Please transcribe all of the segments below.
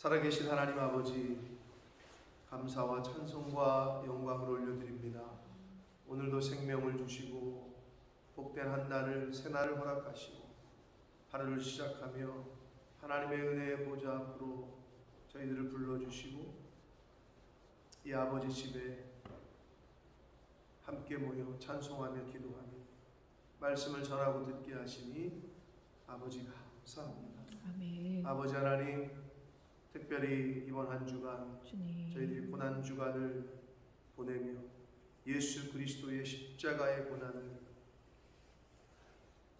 살아계신 하나님 아버지, 감사와 찬송과 영광을 올려드립니다. 오늘도 생명을 주시고 복된 한 날을, 새날을 허락하시고 하루를 시작하며 하나님의 은혜의 보좌 앞으로 저희들을 불러주시고 이 아버지 집에 함께 모여 찬송하며 기도하며 말씀을 전하고 듣게 하시니 아버지 감사합니다. 아멘. 아버지 하나님, 특별히 이번 한 주간 저희들이 고난 주간을 보내며 예수 그리스도의 십자가의 고난을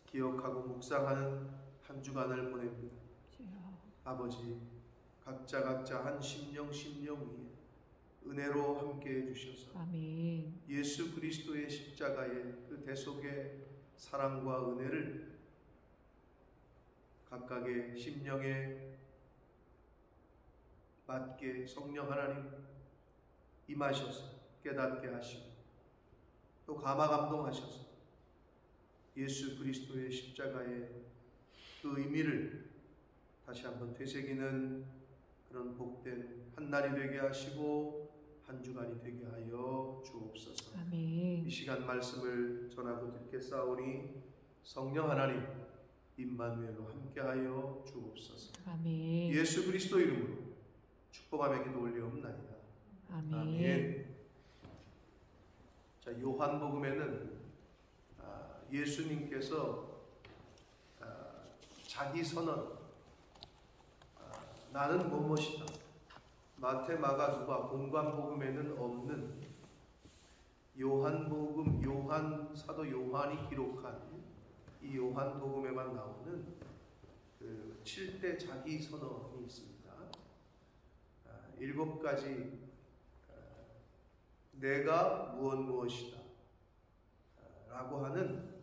기억하고 묵상하는 한 주간을 보냅니다. 아버지, 각자 한 심령 위에 은혜로 함께해 주셔서 아멘. 예수 그리스도의 십자가의 그 대속의 사랑과 은혜를 각각의 심령에 맞게 성령 하나님 임하셔서 깨닫게 하시고 또 감화감동하셔서 예수 그리스도의 십자가의 그 의미를 다시 한번 되새기는 그런 복된 한 날이 되게 하시고 한 주간이 되게 하여 주옵소서. 아멘. 이 시간 말씀을 전하고 듣겠사오니 성령 하나님 임마누엘로 함께하여 주옵소서. 아멘. 예수 그리스도 이름으로 축복하며 기도 올리옵나이다. 아멘. 아멘. 자, 요한복음에는 예수님께서 자기 선언, 나는 무엇이다, 마태, 마가, 누가, 공관복음에는 없는 요한복음, 사도 요한이 기록한 이 요한복음에만 나오는 그 7대 자기 선언이 있습니다. 7가지 내가 무엇이다 라고 하는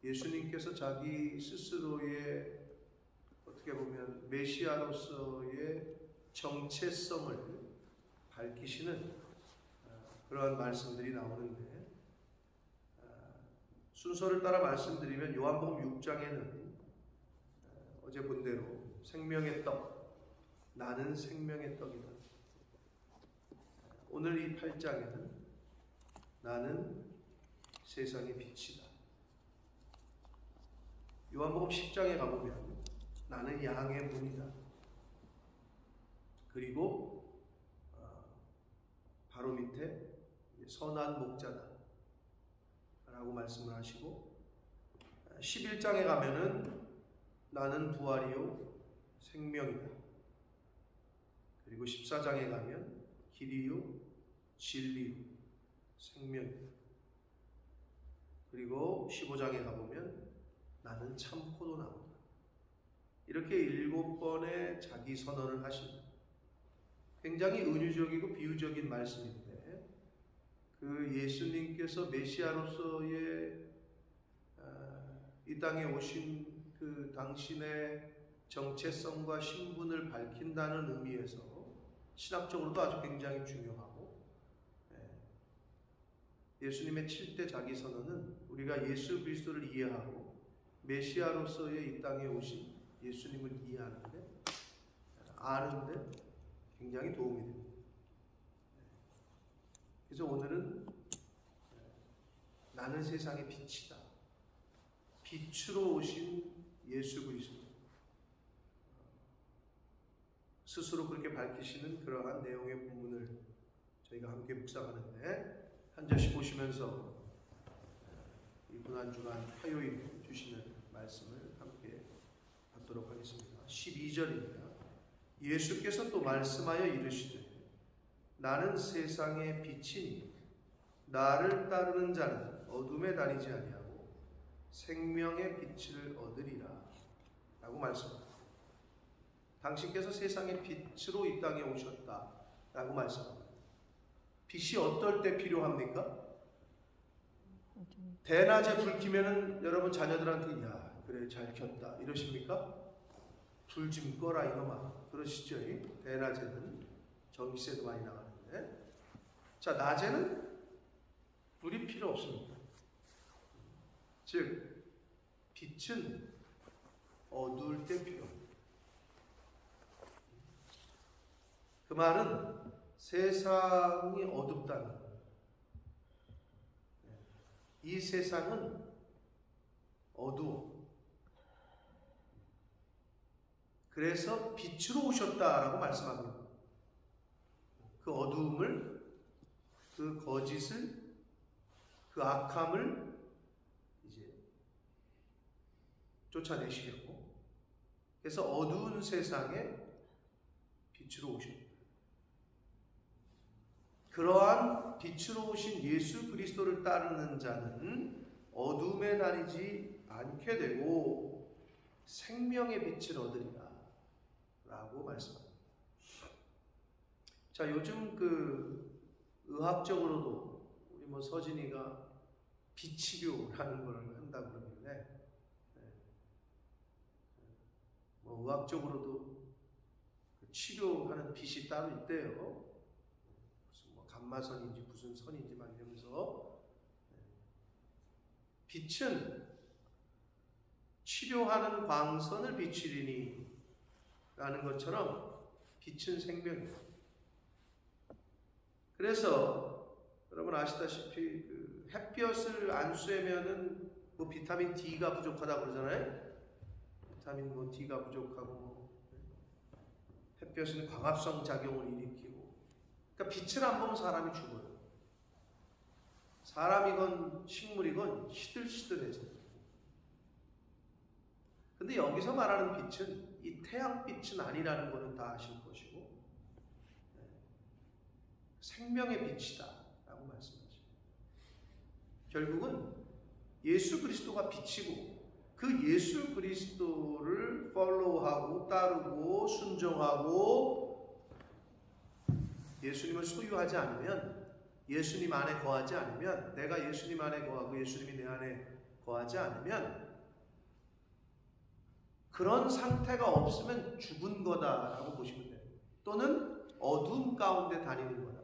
예수님께서 자기 스스로의 어떻게 보면 메시아로서의 정체성을 밝히시는 그러한 말씀들이 나오는데, 순서를 따라 말씀드리면 요한복음 6장에는 어제 본 대로 생명의 떡, 나는 생명의 떡이다. 오늘 이 8장에는 나는 세상의 빛이다. 요한복음 10장에 가보면 나는 양의 문이다. 그리고 바로 밑에 선한 목자다 라고 말씀을 하시고, 11장에 가면은 나는 부활이요 생명이다. 그리고 14장에 가면 길이요 진리요 생명이다. 그리고 15장에 가보면 나는 참 포도나무다. 이렇게 7번의 자기 선언을 하십니다. 굉장히 은유적이고 비유적인 말씀인데, 그 예수님께서 메시아로서의 이 땅에 오신 그 당신의 정체성과 신분을 밝힌다는 의미에서 신학적으로도 아주 굉장히 중요하고, 예수님의 7대 자기 선언은 우리가 예수 그리스도를 이해하고 메시아로서의 이 땅에 오신 예수님을 이해하는데, 아는데 굉장히 도움이 됩니다. 그래서 오늘은 나는 세상의 빛이다, 빛으로 오신 예수 그리스도, 스스로 그렇게 밝히시는 그러한 내용의 본문을 저희가 함께 묵상하는데, 한 절씩 보시면서 이 고난주간 화요일 주시는 말씀을 함께 받도록 하겠습니다. 12절입니다. 예수께서 또 말씀하여 이르시되 나는 세상의 빛이니 나를 따르는 자는 어둠에 다니지 아니하고 생명의 빛을 얻으리라 라고 말씀합니다. 당신께서 세상의 빛으로 이 땅에 오셨다 라고 말씀합니다. 빛이 어떨 때 필요합니까? 대낮에 불 켜면은 여러분 자녀들한테 야 그래 잘 켰다 이러십니까? 불 좀 꺼라 이놈아 그러시죠? 대낮에는 전기세도 많이 나가는데, 자, 낮에는 불이 필요 없습니다. 즉 빛은 어두울 때 필요합니다. 그 말은 세상이 어둡다는 거예요. 이 세상은 어두워. 그래서 빛으로 오셨다라고 말씀합니다. 그 어두움을, 그 거짓을, 그 악함을 이제 쫓아내시려고. 그래서 어두운 세상에 빛으로 오셨다. 그러한 빛으로 오신 예수 그리스도를 따르는 자는 어둠에 다니지 않게 되고 생명의 빛을 얻으리라 라고 말씀합니다. 자, 요즘 그 의학적으로도 우리 뭐 서진이가 빛치료라는 걸 한다고 그러는데, 뭐 의학적으로도 치료하는 빛이 따로 있대요. 무슨 뭐 감마선인지 무슨 선인지 막 이러면서, 빛은 치료하는 광선을 비추리니 라는 것처럼 빛은 생명이에요. 그래서 여러분 아시다시피 그 햇볕을 안 쐬면은 뭐 비타민 D가 부족하다고 그러잖아요. 비타민 뭐 D가 부족하고 뭐 햇볕은 광합성 작용을 일으키고, 그러니까 빛을 안 보면 사람이 죽어요. 사람이건 식물이건 시들시들해져요. 근데 여기서 말하는 빛은 이 태양빛은 아니라는 것은 다 아실 것이고, 생명의 빛이다 라고 말씀하죠. 결국은 예수 그리스도가 빛이고 그 예수 그리스도를 팔로우하고 따르고 순종하고 예수님을 소유하지 않으면, 예수님 안에 거하지 않으면, 내가 예수님 안에 거하고 예수님이 내 안에 거하지 않으면 그런 상태가 없으면 죽은 거다라고 보시면 돼요. 또는 어둠 가운데 다니는 거다.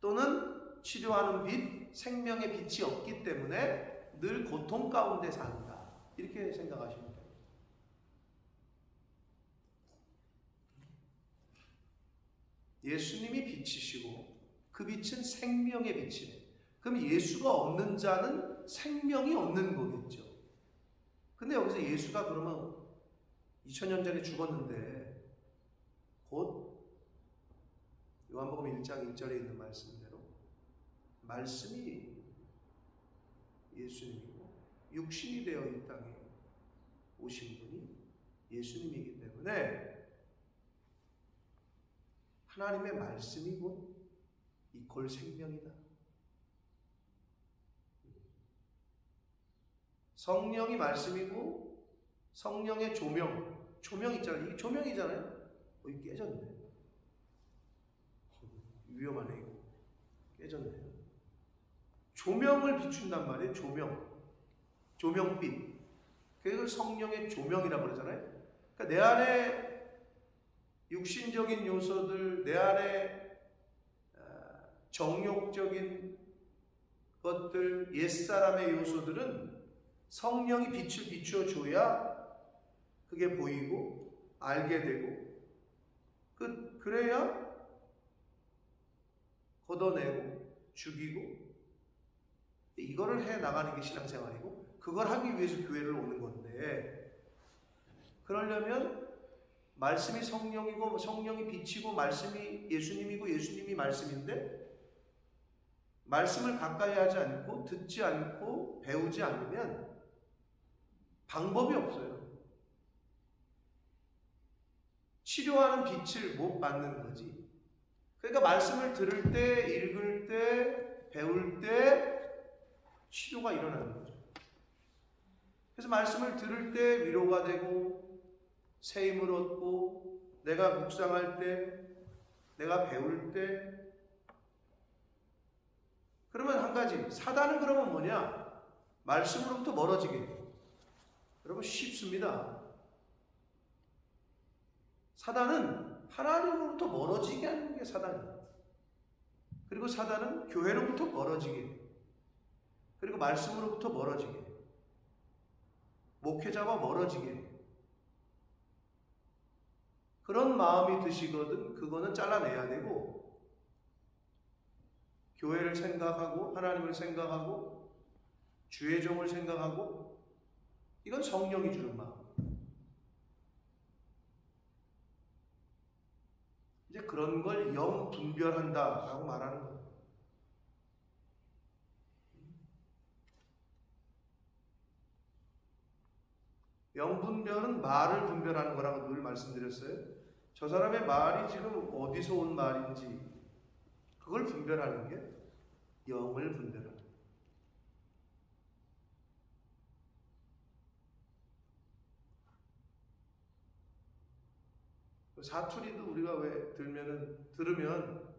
또는 치료하는 빛, 생명의 빛이 없기 때문에 늘 고통 가운데 산다. 이렇게 생각하시면 돼요. 예수님이 빛이시고 그 빛은 생명의 빛이에요. 그럼 예수가 없는 자는 생명이 없는 거겠죠. 근데 여기서 예수가 그러면 2000년 전에 죽었는데 곧 요한복음 1장 1절에 있는 말씀대로 말씀이 예수님이고 육신이 되어 이 땅에 오신 분이 예수님이기 때문에 하나님의 말씀이 곧 이퀄 생명이다. 성령이 말씀이고 성령의 조명 있잖아요. 이게 조명이잖아요. 이게 깨졌네. 위험하네 이거. 깨졌네요. 조명을 비춘단 말이에요. 조명빛. 그걸 성령의 조명이라고 그러잖아요. 그러니까 내 안에 육신적인 요소들, 내 안에 정욕적인 것들, 옛사람의 요소들은 성령이 빛을 비추어줘야 그게 보이고 알게 되고, 그래야 걷어내고 죽이고, 이거를 해 나가는 게 신앙생활이고, 그걸 하기 위해서 교회를 오는 건데, 그러려면 말씀이 성령이고 성령이 빛이고 말씀이 예수님이고 예수님이 말씀인데, 말씀을 가까이 하지 않고 듣지 않고 배우지 않으면 방법이 없어요. 치료하는 빛을 못 받는 거지. 그러니까 말씀을 들을 때, 읽을 때, 배울 때 치료가 일어나는 거죠. 그래서 말씀을 들을 때 위로가 되고 새 힘을 얻고, 내가 묵상할 때, 내가 배울 때. 그러면 한 가지, 사단은 그러면 뭐냐? 말씀으로부터 멀어지게 해요. 여러분 쉽습니다. 사단은 하나님으로부터 멀어지게 하는 게 사단이에요. 그리고 사단은 교회로부터 멀어지게 해요. 그리고 말씀으로부터 멀어지게 해요. 목회자와 멀어지게 해요. 그런 마음이 드시거든 그거는 잘라내야 되고, 교회를 생각하고 하나님을 생각하고 주의 종을 생각하고, 이건 성령이 주는 마음. 이제 그런 걸 영 분별한다라고 말하는 거예요. 영 분별은 말을 분별하는 거라고 늘 말씀드렸어요. 저 사람의 말이 지금 어디서 온 말인지 그걸 분별하는 게 영을 분별하는 거예요. 사투리도 우리가 왜 들으면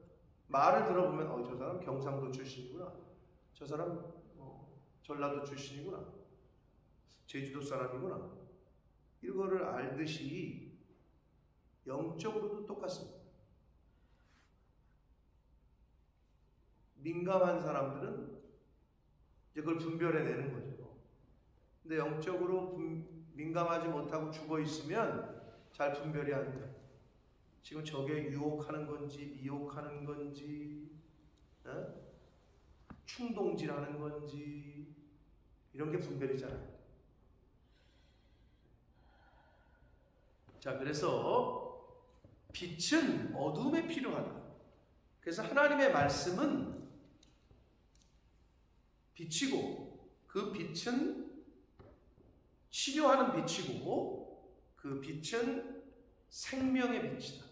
말을 들어보면 저 사람 경상도 출신이구나, 저 사람 전라도 출신이구나, 제주도 사람이구나, 이거를 알듯이 영적으로도 똑같습니다. 민감한 사람들은 이제 그걸 분별해내는 거죠. 근데 영적으로 민감하지 못하고 죽어 있으면 잘 분별이 안 돼요. 지금 저게 유혹하는 건지 미혹하는 건지 충동질하는 건지 이런 게 분별이 잘 안 돼요. 자, 그래서 빛은 어둠에 필요하다. 그래서 하나님의 말씀은 빛이고, 그 빛은 치료하는 빛이고, 그 빛은 생명의 빛이다.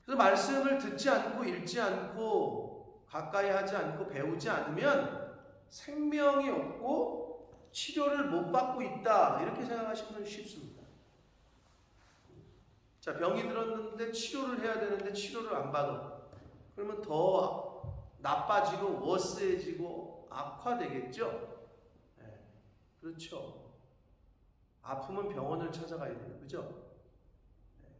그래서 말씀을 듣지 않고 읽지 않고 가까이 하지 않고 배우지 않으면 생명이 없고 치료를 못 받고 있다, 이렇게 생각하시면 쉽습니다. 자, 병이 들었는데 치료를 해야 되는데 치료를 안 받아. 그러면 더 나빠지고 워스해지고 악화되겠죠? 네, 그렇죠. 아프면 병원을 찾아가야 돼요. 그죠? 네.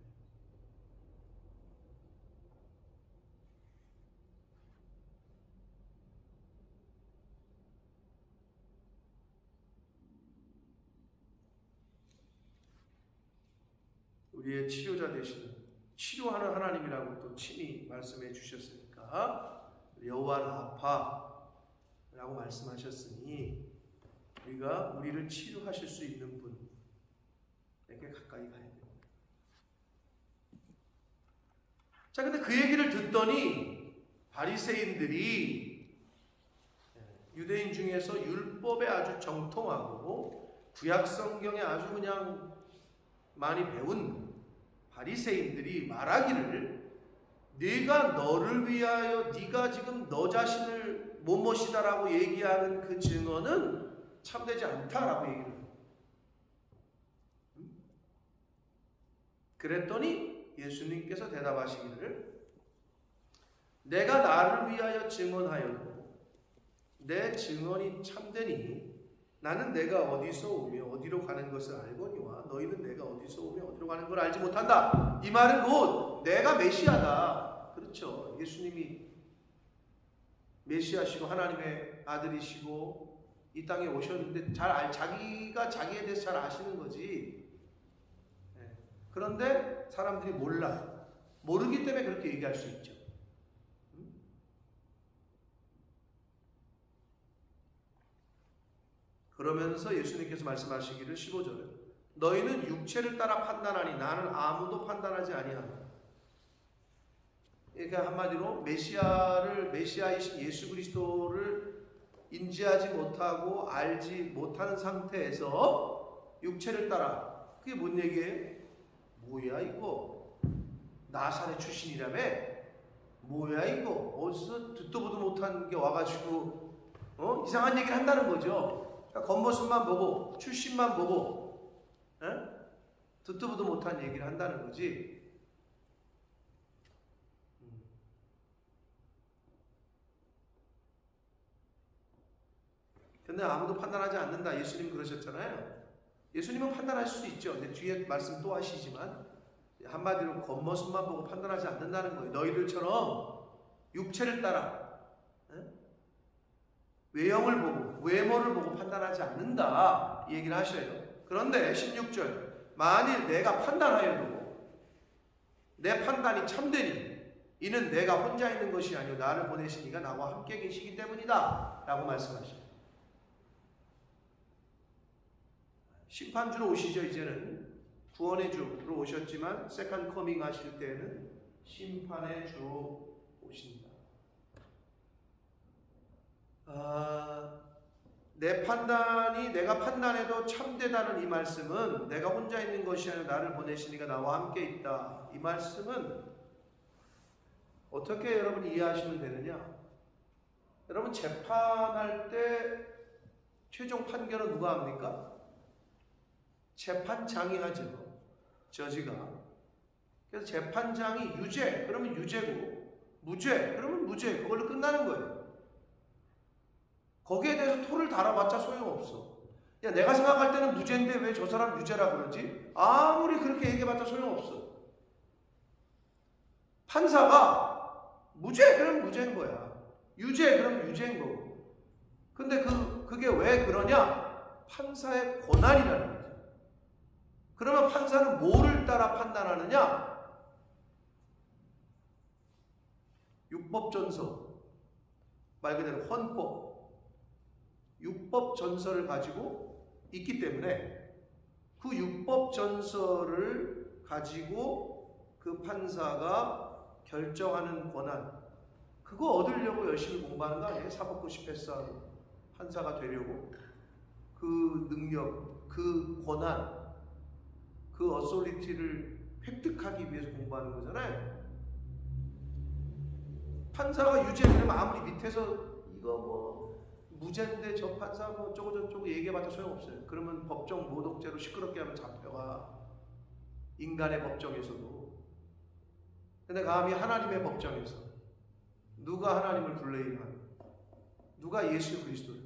우리의 치료자 되시는, 치료하는 하나님이라고 또 친히 말씀해 주셨으니까, 여호와 라파라고 말씀하셨으니 우리가 우리를 치료하실 수 있는 분에게 가까이 가야 됩니다. 자, 근데 그 얘기를 듣더니 바리새인들이, 유대인 중에서 율법에 아주 정통하고 구약 성경에 아주 그냥 많이 배운 바리새인들이 말하기를, 네가 너를 위하여 네가 지금 너 자신을 못못이다라고 얘기하는 그 증언은 참되지 않다라고 얘기를 해요. 그랬더니 예수님께서 대답하시기를, 내가 나를 위하여 증언하여도 내 증언이 참되니 나는 내가 어디서 오며 어디로 가는 것을 알거니와 너희는 내가 어디서 오며 어디로 가는 걸 알지 못한다. 이 말은 곧 내가 메시아다. 그렇죠. 예수님이 메시아시고 하나님의 아들이시고 이 땅에 오셨는데 자기가 자기에 대해서 잘 아시는 거지. 그런데 사람들이 몰라요. 모르기 때문에 그렇게 얘기할 수 있죠. 그러면서 예수님께서 말씀하시기를 15절에 너희는 육체를 따라 판단하니 나는 아무도 판단하지 아니하노라. 그러니까 한마디로 메시아이신 예수 그리스도를 인지하지 못하고 알지 못하는 상태에서 육체를 따라, 그게 뭔 얘기예요? 뭐야 이거? 나사렛 출신이라며? 뭐야 이거? 어디서 듣도 보도 못한 게 와가지고 이상한 얘기를 한다는 거죠. 그러니까 겉모습만 보고 출신만 보고 듣도 보도 못한 얘기를 한다는 거지. 근데 아무도 판단하지 않는다. 예수님 그러셨잖아요. 예수님은 판단하실 수 있죠. 근데 뒤에 말씀 또 하시지만 한마디로 겉모습만 보고 판단하지 않는다는 거예요. 너희들처럼 육체를 따라 외형을 보고 외모를 보고 판단하지 않는다 이 얘기를 하셔요. 그런데 16절 만일 내가 판단하여도 내 판단이 참되니 이는 내가 혼자 있는 것이 아니요 나를 보내신 이가 나와 함께 계시기 때문이다 라고 말씀하십니다. 심판주로 오시죠. 이제는 구원의 주로 오셨지만 세컨 커밍 하실 때에는 심판의 주로 오신다. 내 판단이 내가 판단해도 참되다는 이 말씀은 내가 혼자 있는 것이 아니라 나를 보내신 이가 나와 함께 있다. 이 말씀은 어떻게 여러분 이해하시면 되느냐? 여러분 재판할 때 최종 판결은 누가 합니까? 재판장이 하죠. 저지가. 그래서 재판장이 유죄 그러면 유죄고 무죄 그러면 무죄 그걸로 끝나는 거예요. 거기에 대해서 토를 달아봤자 소용없어. 야, 내가 생각할 때는 무죄인데 왜 저 사람 유죄라 그러지? 아무리 그렇게 얘기해봤자 소용없어. 판사가 무죄 그러면 무죄인 거야. 유죄 그러면 유죄인 거고. 근데 그게 왜 그러냐? 판사의 권한이라는 거죠. 그러면 판사는 뭐를 따라 판단하느냐? 율법전서, 말 그대로 헌법, 율법전서를 가지고 있기 때문에 그 율법전서를 가지고 그 판사가 결정하는 권한, 그거 얻으려고 열심히 공부하는 거 아니에요? 사법고 10회사 판사가 되려고. 그 능력, 그 권한, 그 어소리티를 획득하기 위해서 공부하는 거잖아요. 판사가 유죄 그러면 아무리 밑에서 이거 뭐 무죄인데 저 판사 뭐 어쩌고 얘기해봤자 소용없어요. 그러면 법정 모독죄로 시끄럽게 하면 잡혀가. 인간의 법정에서도. 근데 감히 하나님의 법정에서 누가 하나님을 블레임하는, 누가 예수 그리스도를,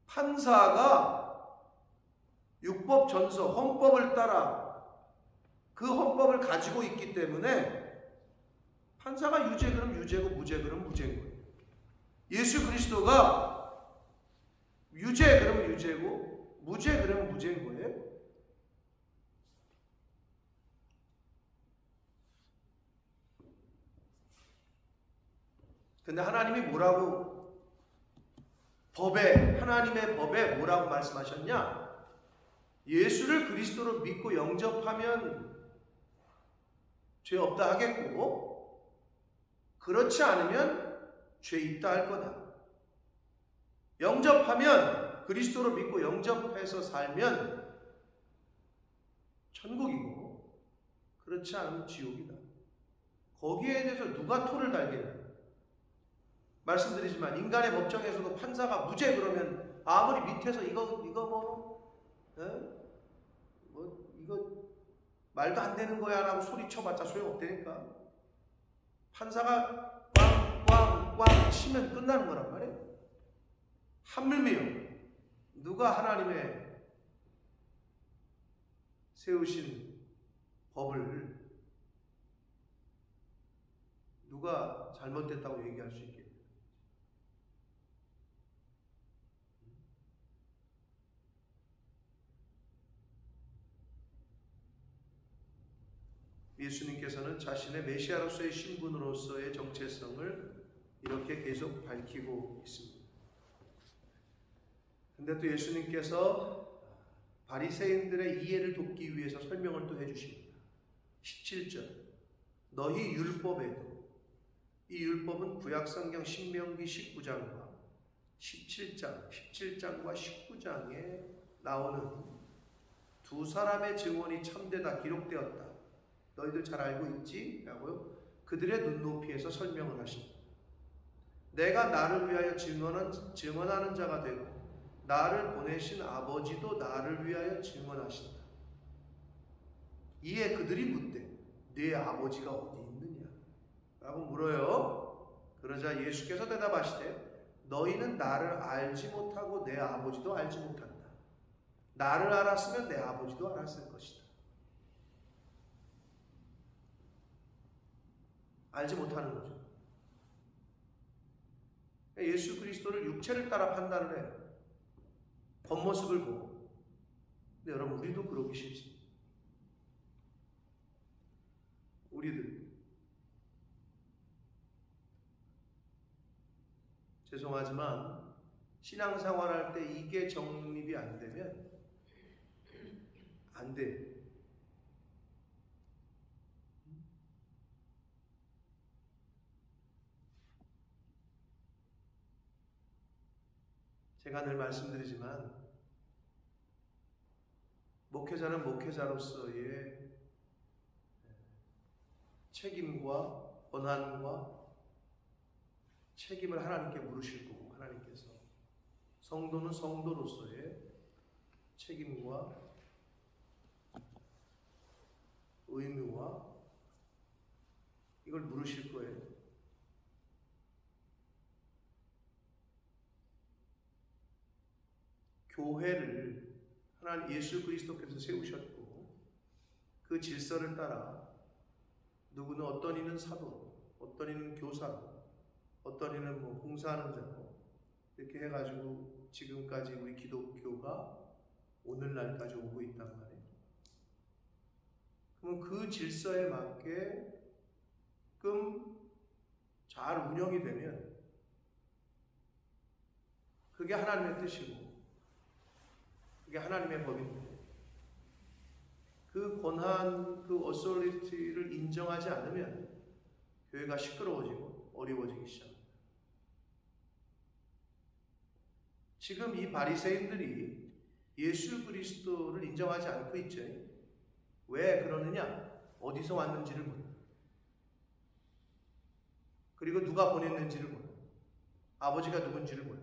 판사가 율법 전서 헌법을 따라 그 헌법을 가지고 있기 때문에 판사가 유죄 그럼 유죄고 무죄 그럼 무죄인 거예요. 예수 그리스도가 유죄 그러면 유죄고 무죄 그러면 무죄인 거예요. 근데 하나님이 뭐라고 하나님의 법에 뭐라고 말씀하셨냐? 예수를 그리스도로 믿고 영접하면 죄 없다 하겠고 그렇지 않으면 죄 있다 할 거다. 영접하면 그리스도로 믿고 영접해서 살면 천국이고 그렇지 않으면 지옥이다. 거기에 대해서 누가 토를 달겠냐? 말씀드리지만 인간의 법정에서도 판사가 무죄 그러면 아무리 밑에서 이거 이거 말도 안 되는 거야 라고 소리쳐봤자 소용없다니까. 판사가 꽝꽝꽝 치면 끝나는 거란 말이에요. 하물며 누가 하나님의 세우신 법을 누가 잘못됐다고 얘기할 수 있겠어요? 예수님께서는 자신의 메시아로서의 신분으로서의 정체성을 이렇게 계속 밝히고 있습니다. 근데 또 예수님께서 바리새인들의 이해를 돕기 위해서 설명을 또 해주십니다. 17절 너희 율법에도, 이 율법은 구약성경 신명기 19장과 17장과 19장에 나오는 두 사람의 증언이 참되다 기록되었다. 너희들 잘 알고 있지? 라고요. 그들의 눈높이에서 설명을 하십니다. 내가 나를 위하여 증언하는 자가 되고 나를 보내신 아버지도 나를 위하여 증언하신다. 이에 그들이 묻되 네 아버지가 어디 있느냐? 라고 물어요. 그러자 예수께서 대답하시되 너희는 나를 알지 못하고 내 아버지도 알지 못한다. 나를 알았으면 내 아버지도 알았을 것이다. 알지 못하는 거죠. 예수 그리스도를 육체를 따라 판단을 해요. 겉모습을 보고. 근데 여러분, 우리도 그러기 쉽습니다. 우리들. 죄송하지만 신앙생활할 때 이게 정립이 안 되면 안 돼. 제가 늘 말씀드리지만 목회자는 목회자로서의 책임과 권한과 책임을 하나님께 물으실 거고, 하나님께서 성도는 성도로서의 책임과 의무와 이걸 물으실 거예요. 교회를 하나님 예수 그리스도께서 세우셨고, 그 질서를 따라 누구는 어떤 이는 사도로, 어떤 이는 교사로, 어떤 이는 봉사하는 자로 이렇게 해가지고 지금까지 우리 기독교가 오늘날까지 오고 있단 말이에요. 그러면 그 질서에 맞게끔 잘 운영이 되면 그게 하나님의 뜻이고, 그게 하나님의 법인데, 그 권한, 그 어소리티를 인정하지 않으면 교회가 시끄러워지고 어려워지기 시작합니다. 지금 이 바리새인들이 예수 그리스도를 인정하지 않고 있죠. 왜 그러느냐? 어디서 왔는지를 몰라. 그리고 누가 보냈는지를 몰라. 아버지가 누군지를 몰라.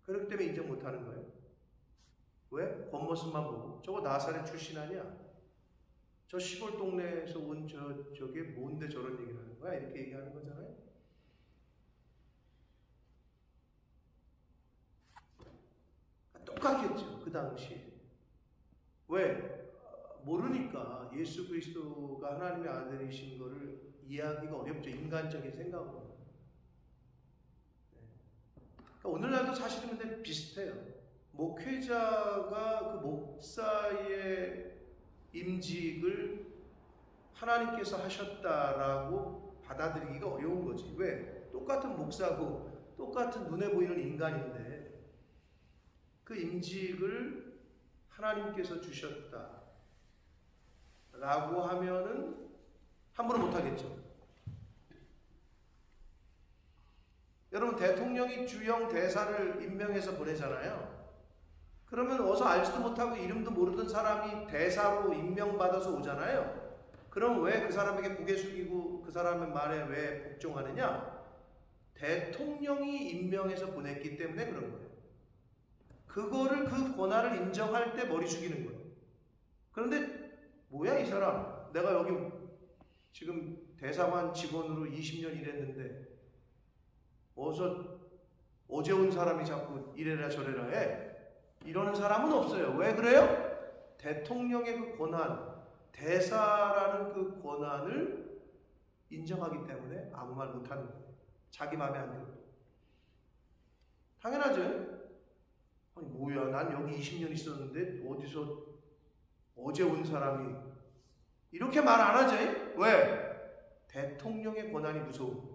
그렇기 때문에 인정 못하는 거예요. 왜? 겉모습만 보고 저거 나사렛 출신 아니야? 저 시골 동네에서 온 저게 뭔데 저런 얘기를 하는 거야? 이렇게 얘기하는 거잖아요. 똑같겠죠, 그 당시에. 왜? 모르니까 예수 그리스도가 하나님의 아들이신 거를 이해하기가 어렵죠, 인간적인 생각으로. 그러니까 오늘날도 사실은 근데 비슷해요. 목회자가 그 목사의 임직을 하나님께서 하셨다라고 받아들이기가 어려운 거지. 왜? 똑같은 목사고 똑같은 눈에 보이는 인간인데 그 임직을 하나님께서 주셨다 라고 하면은 함부로 못하겠죠. 여러분, 대통령이 주영 대사를 임명해서 보내잖아요. 그러면 어서 알지도 못하고 이름도 모르던 사람이 대사로 임명받아서 오잖아요. 그럼 왜 그 사람에게 고개 숙이고 그 사람의 말에 왜 복종하느냐? 대통령이 임명해서 보냈기 때문에 그런 거예요. 그거를, 그 권한을 인정할 때 머리 숙이는 거예요. 그런데 뭐야 이 사람, 내가 여기 지금 대사관 직원으로 20년 일했는데 어제 온 사람이 자꾸 이래라 저래라 해. 이러는 사람은 없어요. 왜 그래요? 대통령의 그 권한, 대사라는 그 권한을 인정하기 때문에 아무 말 못하는 거예요. 자기 마음에 안 들어도. 당연하죠. 아니 뭐야, 난 여기 20년 있었는데 어디서 어제 온 사람이 이렇게 말 안 하지? 왜? 대통령의 권한이 무서운 거예요.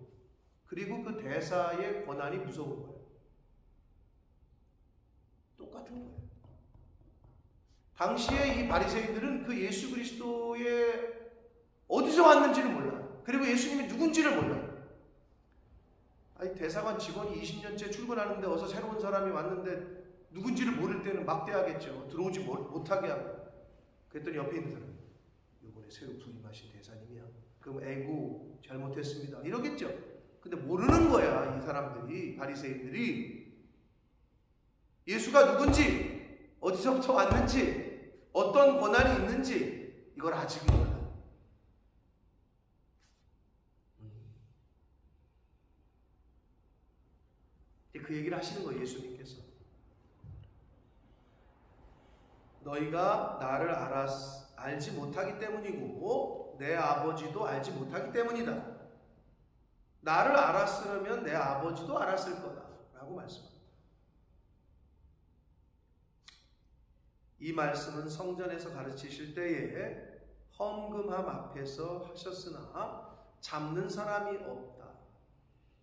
그리고 그 대사의 권한이 무서운 거예요. 똑같은 거예요. 당시에 이 바리새인들은 그 예수 그리스도의 어디서 왔는지를 몰라. 그리고 예수님이 누군지를 몰라. 아니, 대사관 직원이 20년째 출근하는데 어서 새로운 사람이 왔는데 누군지를 모를 때는 막대하겠죠. 들어오지 못하게 하고. 그랬더니 옆에 있는 사람, 이번에 새로 부임하신 대사님이야. 그럼 에고 잘못했습니다, 이러겠죠. 근데 모르는 거야, 이 사람들이, 바리새인들이. 예수가 누군지, 어디서부터 왔는지, 어떤 권한이 있는지 이걸 아직 몰라. 그 얘기를 하시는 거예요, 예수님께서. 너희가 나를 알지 못하기 때문이고 내 아버지도 알지 못하기 때문이다. 나를 알았으면 내 아버지도 알았을 거다라고 말씀합니다. 이 말씀은 성전에서 가르치실 때에 헌금함 앞에서 하셨으나 잡는 사람이 없다.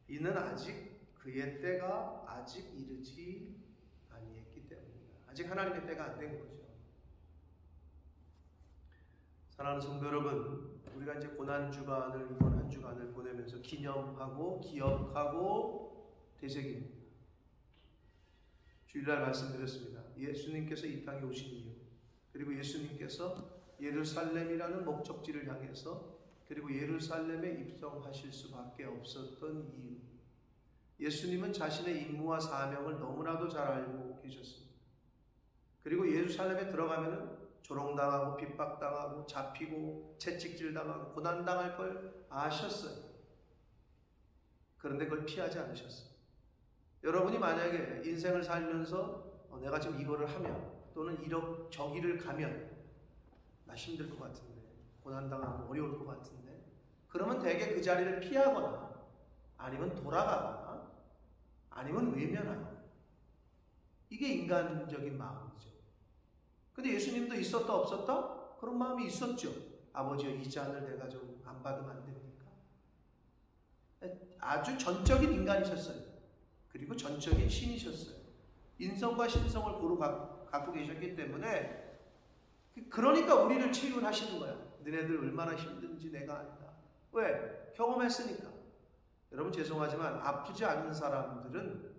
이는 아직 그의 때가 아직 이르지 아니했기 때문이다. 아직 하나님의 때가 안 된 거죠. 사랑하는 성도 여러분, 우리가 이제 고난 주간을 이번 한 주간을 보내면서 기념하고 기억하고 되새깁니다. 주일날 말씀드렸습니다. 예수님께서 이 땅에 오신 이유, 그리고 예수님께서 예루살렘이라는 목적지를 향해서 그리고 예루살렘에 입성하실 수밖에 없었던 이유. 예수님은 자신의 임무와 사명을 너무나도 잘 알고 계셨습니다. 그리고 예루살렘에 들어가면은 조롱당하고 핍박당하고 잡히고 채찍질당하고 고난당할 걸 아셨어요. 그런데 그걸 피하지 않으셨어요. 여러분이 만약에 인생을 살면서 내가 지금 이거를 하면 또는 저기를 가면 나 힘들 것 같은데, 고난당하고 어려울 것 같은데, 그러면 대개 그 자리를 피하거나 아니면 돌아가거나 아니면 외면하거나, 이게 인간적인 마음이죠. 근데 예수님도 있었다 없었다? 그런 마음이 있었죠. 아버지여, 이 잔을 내가 좀 안 받으면 안 됩니까? 아주 전적인 인간이셨어요. 그리고 전적인 신이셨어요. 인성과 신성을 고루 갖고 계셨기 때문에, 그러니까 우리를 치유하시는 거야. 너네들 얼마나 힘든지 내가 안다. 왜? 경험했으니까. 여러분 죄송하지만 아프지 않은 사람들은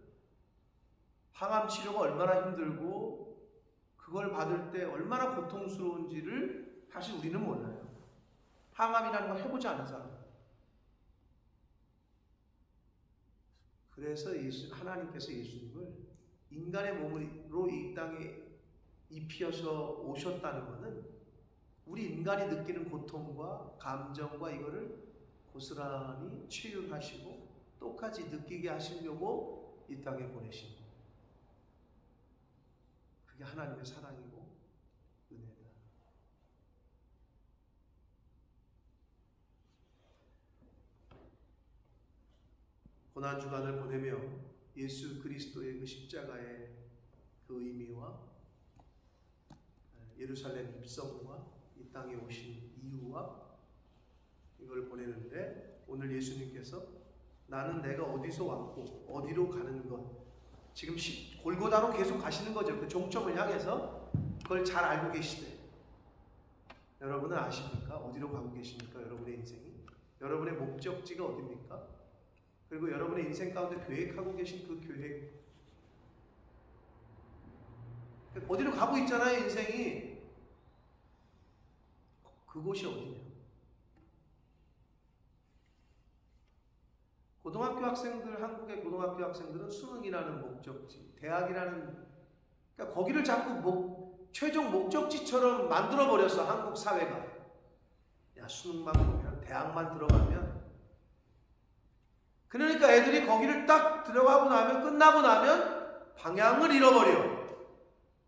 항암 치료가 얼마나 힘들고 그걸 받을 때 얼마나 고통스러운지를 사실 우리는 몰라요. 항암이라는 걸 해보지 않은 사람. 그래서 하나님께서 예수님을 인간의 몸으로 이 땅에 입히셔서 오셨다는 것은 우리 인간이 느끼는 고통과 감정과 이거를 고스란히 치유하시고 똑같이 느끼게 하시려고 이 땅에 보내신 거예요. 그게 하나님의 사랑이고 은혜다. 고난주간을 보내며 예수 그리스도의 그 십자가의 그 의미와 예루살렘 입성과 이 땅에 오신 이유와 이걸 보내는데, 오늘 예수님께서 나는 내가 어디서 왔고 어디로 가는 것, 지금 골고다로 계속 가시는 거죠. 그 종점을 향해서. 그걸 잘 알고 계시대. 여러분은 아십니까? 어디로 가고 계십니까? 여러분의 인생이. 여러분의 목적지가 어디입니까? 그리고 여러분의 인생 가운데 계획하고 계신 그 계획, 어디로 가고 있잖아요. 인생이. 그곳이 어디냐? 고등학교 학생들, 한국의 고등학교 학생들은 수능이라는 목적지, 대학이라는, 그러니까 거기를 자꾸 최종 목적지처럼 만들어버렸어, 한국 사회가. 야, 수능만 보면, 대학만 들어가면. 그러니까 애들이 거기를 딱 들어가고 나면, 끝나고 나면 방향을 잃어버려.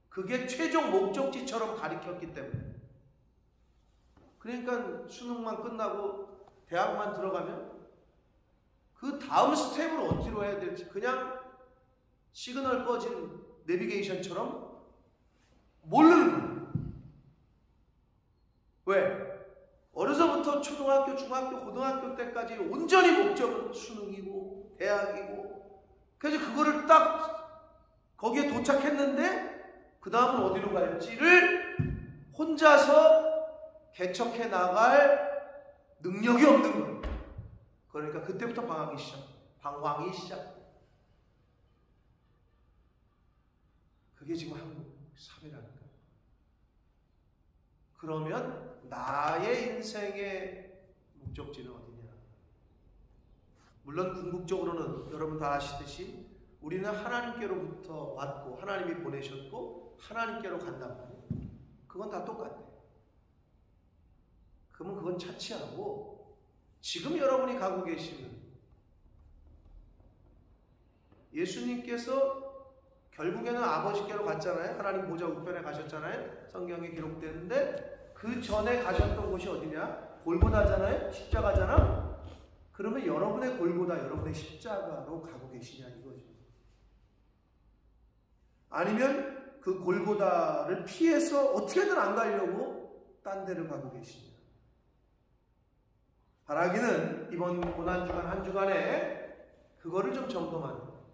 그게 최종 목적지처럼 가리켰기 때문에. 그러니까 수능만 끝나고 대학만 들어가면 그 다음 스텝을 어디로 해야 될지 그냥 시그널 꺼진 내비게이션처럼 모르는 거예요. 왜? 어려서부터 초등학교, 중학교, 고등학교 때까지 온전히 목적은 수능이고 대학이고, 그래서 그거를 딱 거기에 도착했는데 그 다음은 어디로 갈지를 혼자서 개척해 나갈 능력이 없는 거예요. 그러니까 그때부터 방황이 시작. 그게 지금 한국 사회라니까. 그러면 나의 인생의 목적지는 어디냐? 물론 궁극적으로는 여러분 다 아시듯이 우리는 하나님께로부터 왔고 하나님이 보내셨고 하나님께로 간단 말이에요. 그건 다 똑같아요. 그러면 그건 차치하고 지금 여러분이 가고 계시는 예수님께서 결국에는 아버지께로 갔잖아요. 하나님 보좌 우편에 가셨잖아요. 성경에 기록되는데 그 전에 가셨던 곳이 어디냐? 골고다잖아요. 십자가잖아. 그러면 여러분의 골고다, 여러분의 십자가로 가고 계시냐 이거죠. 아니면 그 골고다를 피해서 어떻게든 안 가려고 딴 데를 가고 계시냐. 바라기는 이번 고난주간 한 주간에 그거를 좀 점검하는 거예요.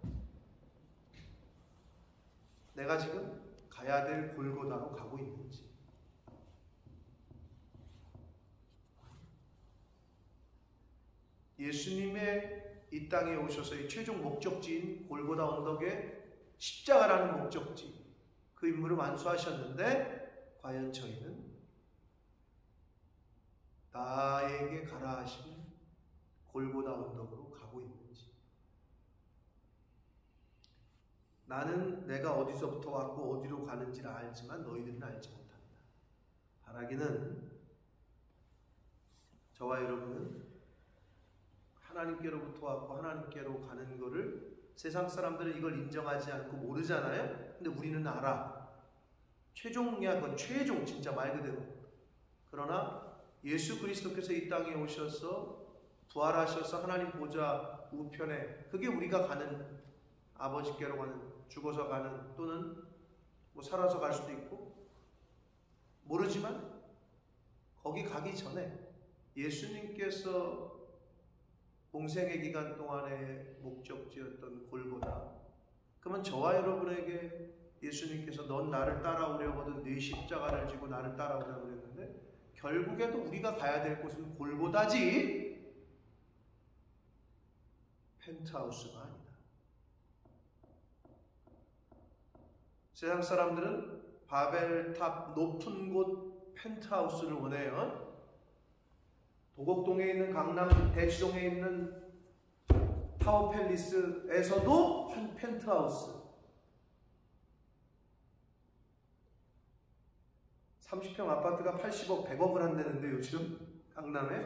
내가 지금 가야 될 골고다로 가고 있는지. 예수님의 이 땅에 오셔서의 최종 목적지인 골고다 언덕의 십자가라는 목적지, 그 임무를 완수하셨는데 과연 저희는 나에게 가라 하신 골고다 언덕으로 가고 있는지. 나는 내가 어디서부터 왔고 어디로 가는지를 알지만 너희들은 알지 못한다. 바라기는 저와 여러분은 하나님께로부터 왔고 하나님께로 가는 것을 세상 사람들은 이걸 인정하지 않고 모르잖아요. 근데 우리는 알아. 최종이야, 그건 최종, 진짜 말 그대로. 그러나 예수 그리스도께서 이 땅에 오셔서 부활하셔서 하나님 보좌 우편에, 그게 우리가 가는, 아버지께로 가는, 죽어서 가는, 또는 뭐 살아서 갈 수도 있고 모르지만, 거기 가기 전에 예수님께서 공생의 기간 동안의 목적지였던 골고다, 그러면 저와 여러분에게 예수님께서 넌 나를 따라오려거든 네 십자가를 지고 나를 따라오라고 그랬는데, 결국에도 우리가 가야 될 곳은 골고다지 펜트하우스가 아니다. 세상 사람들은 바벨탑 높은 곳 펜트하우스를 원해요. 도곡동에 있는 강남 대치동에 있는 타워팰리스에서도 한 펜트하우스, 30평 아파트가 80억, 100억을 한다는데 요즘 강남에,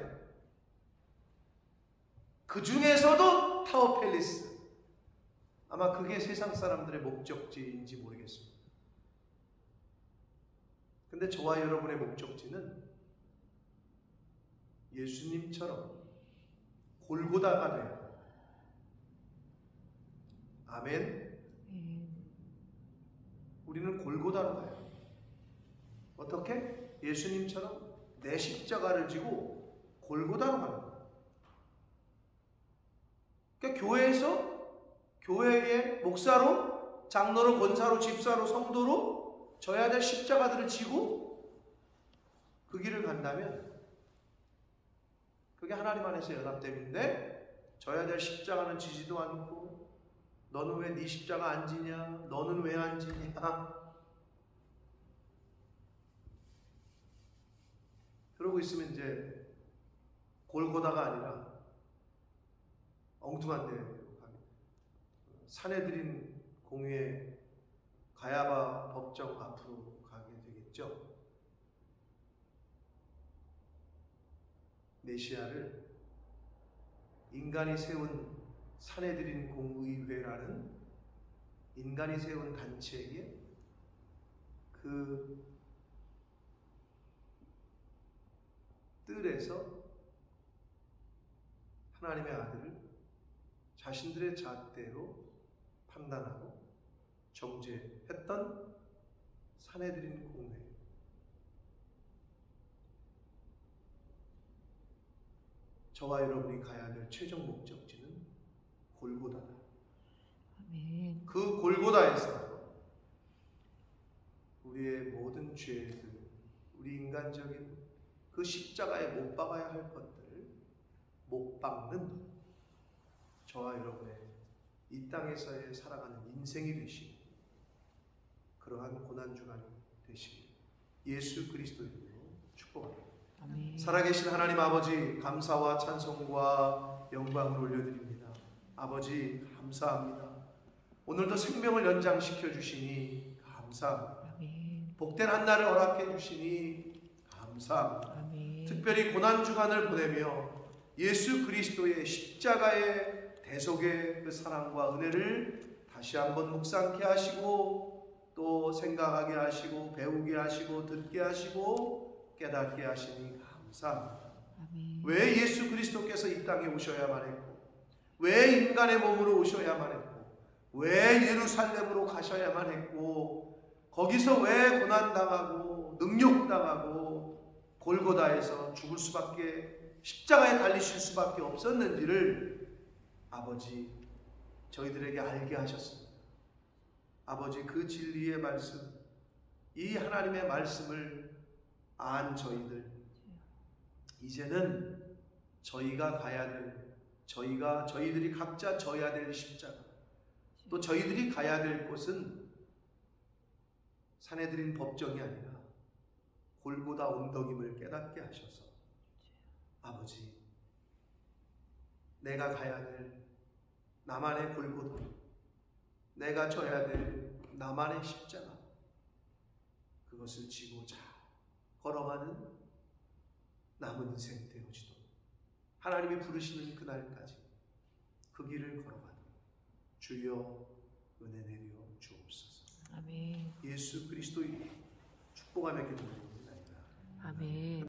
그 중에서도 타워팰리스, 아마 그게 세상 사람들의 목적지인지 모르겠습니다. 근데 저와 여러분의 목적지는 예수님처럼 골고다가 돼요. 아멘. 우리는 골고다로 가요. 어떻게? 예수님처럼 내 십자가를 지고 골고다로 가는 거예요. 그러니까 교회의 목사로, 장로로, 권사로, 집사로, 성도로 져야 될 십자가들을 지고 그 길을 간다면 그게 하나님 안에서 연합됨인데, 져야 될 십자가는 지지도 않고, 너는 왜 네 십자가 안 지냐? 너는 왜 안 지냐? 그러고 있으면 이제 골고다가 아니라 엉뚱한 데, 사내들인 공유의 가야바 법정 앞으로 가게 되겠죠. 메시아를 인간이 세운 사내들인 공의회라는 인간이 세운 단체에게 그 뜰에서 하나님의 아들을 자신들의 잣대로 판단하고 정죄했던 사내들인 공회, 저와 여러분이 가야 될 최종 목적지는 골고다다. 아멘. 그 골고다에서 우리의 모든 죄들, 우리 인간적인 그 십자가에 못 박아야 할 것들을 못 박는 저와 여러분의 이 땅에서의 살아가는 인생이 되시고, 그러한 고난주간이 되시길 예수 그리스도의 이름으로 축복합니다. 아멘. 살아계신 하나님 아버지, 감사와 찬송과 영광을 올려드립니다. 아버지 감사합니다. 오늘도 생명을 연장시켜 주시니 감사합니다. 아멘. 복된 한날을 허락해 주시니 감사합니다. 아멘. 특별히 고난주간을 보내며 예수 그리스도의 십자가의 대속의 그 사랑과 은혜를 다시 한번 묵상케 하시고, 또 생각하게 하시고, 배우게 하시고, 듣게 하시고, 깨닫게 하시니 감사합니다. 아멘. 왜 예수 그리스도께서 이 땅에 오셔야만 했고, 왜 인간의 몸으로 오셔야만 했고, 왜 예루살렘으로 가셔야만 했고, 거기서 왜 고난당하고 능욕당하고 골고다에서 죽을 수밖에, 십자가에 달리실 수밖에 없었는지를 아버지 저희들에게 알게 하셨습니다. 아버지 그 진리의 말씀, 이 하나님의 말씀을 안 저희들, 이제는 저희가 가야 될, 저희들이 각자 져야 될 십자가, 또 저희들이 가야 될 곳은 산에들인 법정이 아니라 골고다 언덕임을 깨닫게 하셔서 아버지, 내가 가야 될 나만의 골고다, 내가 져야 될 나만의 십자가, 그것을 지고자 걸어가는 남은 인생 되어지도록 하나님이 부르시는 그날까지 그 길을 걸어가도록 주여 은혜 내려 주옵소서. 아멘. 예수 그리스도의 축복하며 기도드립니다. 아멘.